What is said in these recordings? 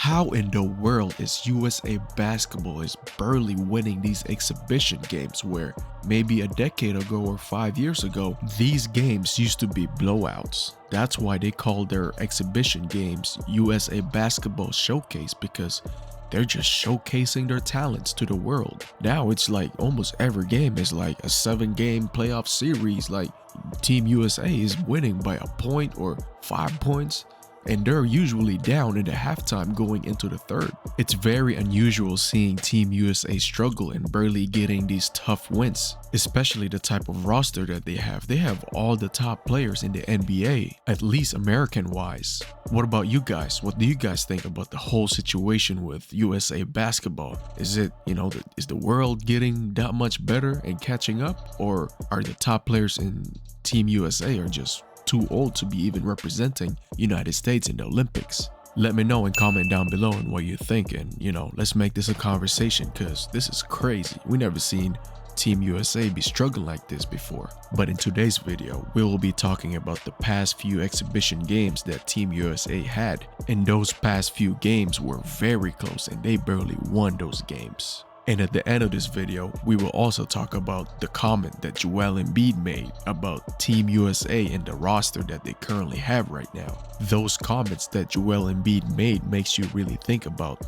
How in the world is USA basketball is barely winning these exhibition games where maybe a decade ago or 5 years ago, these games used to be blowouts. That's why they call their exhibition games USA Basketball Showcase, because they're just showcasing their talents to the world. Now it's like almost every game is like a 7-game playoff series. Like Team USA is winning by a point or 5 points, and they're usually down in the halftime going into the third. It's very unusual seeing Team USA struggle and barely getting these tough wins, especially the type of roster that they have. They have all the top players in the NBA, at least American-wise. What about you guys? What do you guys think about the whole situation with USA basketball? Is it, is the world getting that much better and catching up? Or are the top players in Team USA are just too old to be even representing United States in the Olympics? Let me know and comment down below on what you think, and let's make this a conversation, because this is crazy. We never seen Team USA be struggling like this before. But in today's video, we will be talking about the past few exhibition games that Team USA had, and those past few games were very close and they barely won those games. And at the end of this video, we will also talk about the comment that Joel Embiid made about Team USA and the roster that they currently have right now. Those comments that Joel Embiid made makes you really think about,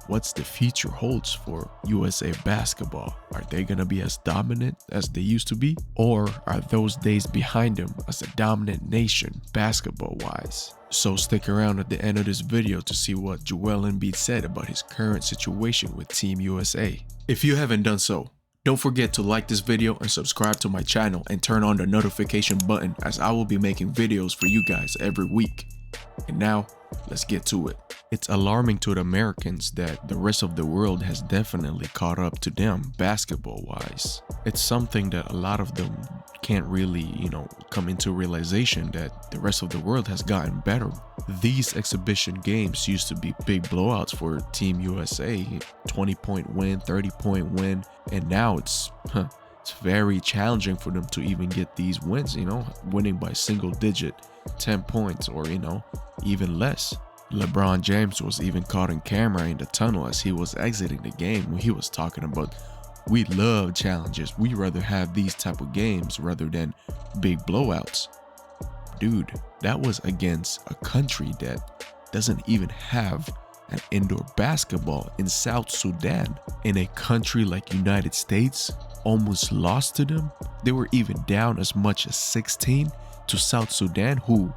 what's the future holds for USA basketball. Are they gonna be as dominant as they used to be? Or are those days behind them as a dominant nation basketball-wise? So stick around at the end of this video to see what Joel Embiid said about his current situation with Team USA. If you haven't done so, don't forget to like this video and subscribe to my channel and turn on the notification button, as I will be making videos for you guys every week. And now, let's get to it. It's alarming to the Americans that the rest of the world has definitely caught up to them basketball-wise. It's something that a lot of them can't really, come into realization that the rest of the world has gotten better. These exhibition games used to be big blowouts for Team USA, 20-point win, 30-point win, and now it's very challenging for them to even get these wins, winning by single digit, 10 points or, even less. Lebron James was even caught on camera in the tunnel as he was exiting the game, when he was talking about, we love challenges. We rather have these type of games rather than big blowouts. Dude, that was against a country that doesn't even have an indoor basketball in South Sudan. In a country like United States almost lost to them. They were even down as much as 16 to South Sudan, who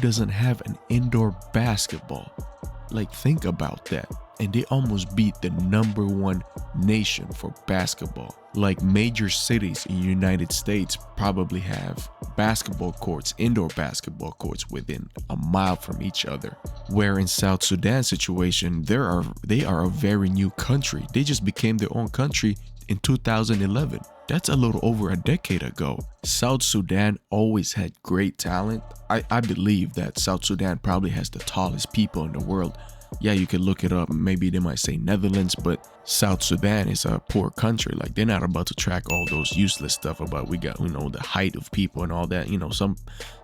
doesn't have an indoor basketball. Like, think about that. And they almost beat the #1 nation for basketball. Like, major cities in the United States probably have basketball courts, indoor basketball courts within a mile from each other. Where in South Sudan situation, they are a very new country. They just became their own country in 2011. That's a little over a decade ago. South Sudan always had great talent. I believe that South Sudan probably has the tallest people in the world. Yeah, you could look it up. Maybe they might say Netherlands, but South Sudan is a poor country. Like, they're not about to track all those useless stuff about we got, the height of people and all that.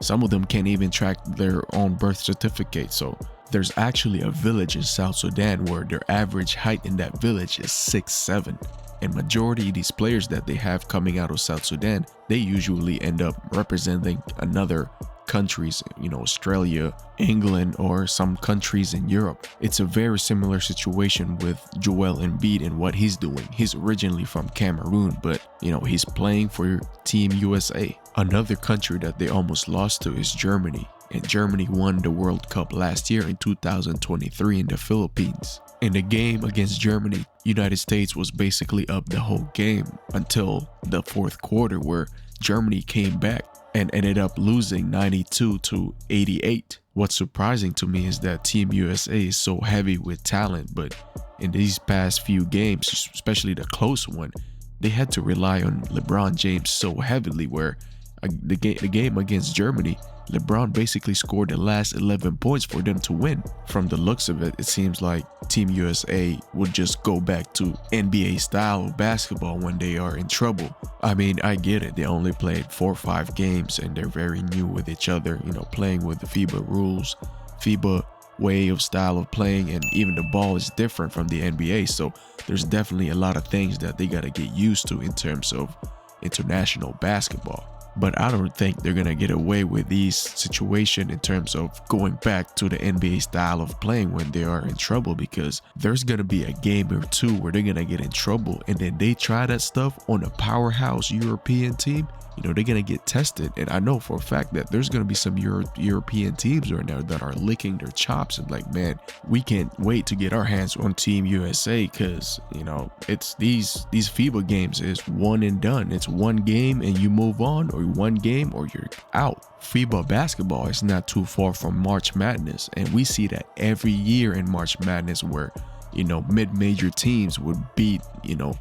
Some of them can't even track their own birth certificate. So there's actually a village in South Sudan where their average height in that village is 6'7". And majority of these players that they have coming out of South Sudan, they usually end up representing another countries, Australia, England, or some countries in Europe. It's a very similar situation with Joel Embiid and what he's doing. He's originally from Cameroon, but he's playing for Team USA. Another country that they almost lost to is Germany. And Germany won the World Cup last year in 2023 in the Philippines. In the game against Germany, United States was basically up the whole game until the fourth quarter, where Germany came back and ended up losing 92-88. What's surprising to me is that Team USA is so heavy with talent, but in these past few games, especially the close one, they had to rely on Lebron James so heavily, where the game against Germany, LeBron basically scored the last 11 points for them to win. From the looks of it, it seems like Team USA would just go back to NBA style of basketball when they are in trouble. I mean, I get it. They only played 4 or 5 games and they're very new with each other, you know, playing with the FIBA rules. FIBA way of style of playing, and even the ball is different from the NBA. So there's definitely a lot of things that they got to get used to in terms of international basketball. But I don't think they're going to get away with these situations in terms of going back to the NBA style of playing when they are in trouble, because there's going to be a game or two where they're going to get in trouble and then they try that stuff on a powerhouse European team. You know, they're going to get tested. And I know for a fact that there's going to be some European teams right now that are licking their chops and like, man, we can't wait to get our hands on Team USA, because, you know, it's these FIBA games is one and done. It's one game and you move on, or one game or you're out. FIBA basketball is not too far from March Madness. And we see that every year in March Madness where, you know, mid-major teams would beat, you know,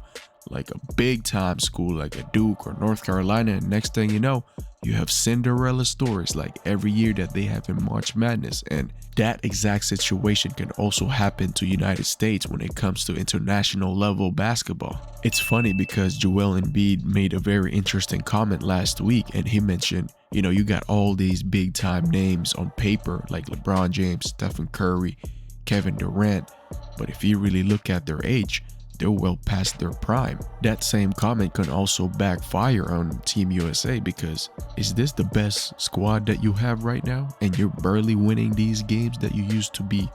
like a big time school like a Duke or North Carolina, and next thing you know, you have Cinderella stories like every year that they have in March Madness. And that exact situation can also happen to United States when it comes to international level basketball. It's funny because Joel Embiid made a very interesting comment last week, and he mentioned, you know, you got all these big time names on paper like LeBron James, Stephen Curry, Kevin Durant, but if you really look at their age, they're well past their prime. That same comment can also backfire on Team USA, because is this the best squad that you have right now and you're barely winning these games that you used to be,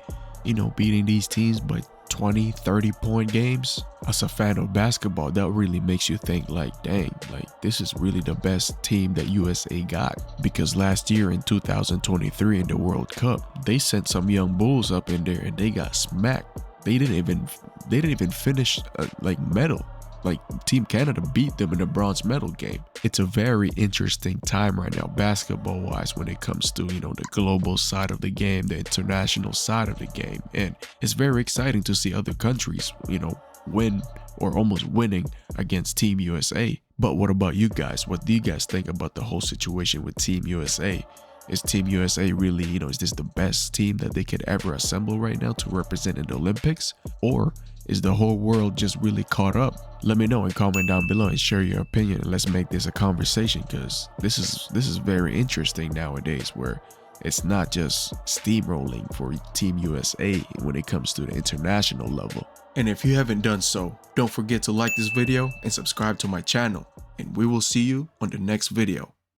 you know, beating these teams by 20-30 point games? As a fan of basketball, that really makes you think like, dang, like this is really the best team that USA got. Because last year in 2023 in the World Cup, they sent some young bulls up in there and they got smacked. They didn't even finish like medal. Like Team Canada beat them in the bronze medal game. It's a very interesting time right now basketball wise when it comes to, you know, the global side of the game, the international side of the game. And it's very exciting to see other countries, you know, win or almost winning against Team USA. But what about you guys? What do you guys think about the whole situation with Team USA? Is Team USA really, you know, is this the best team that they could ever assemble right now to represent in the Olympics? Or is the whole world just really caught up? Let me know and comment down below and share your opinion, and let's make this a conversation, because this is very interesting nowadays, where it's not just steamrolling for Team USA when it comes to the international level. And if you haven't done so, don't forget to like this video and subscribe to my channel, and we will see you on the next video.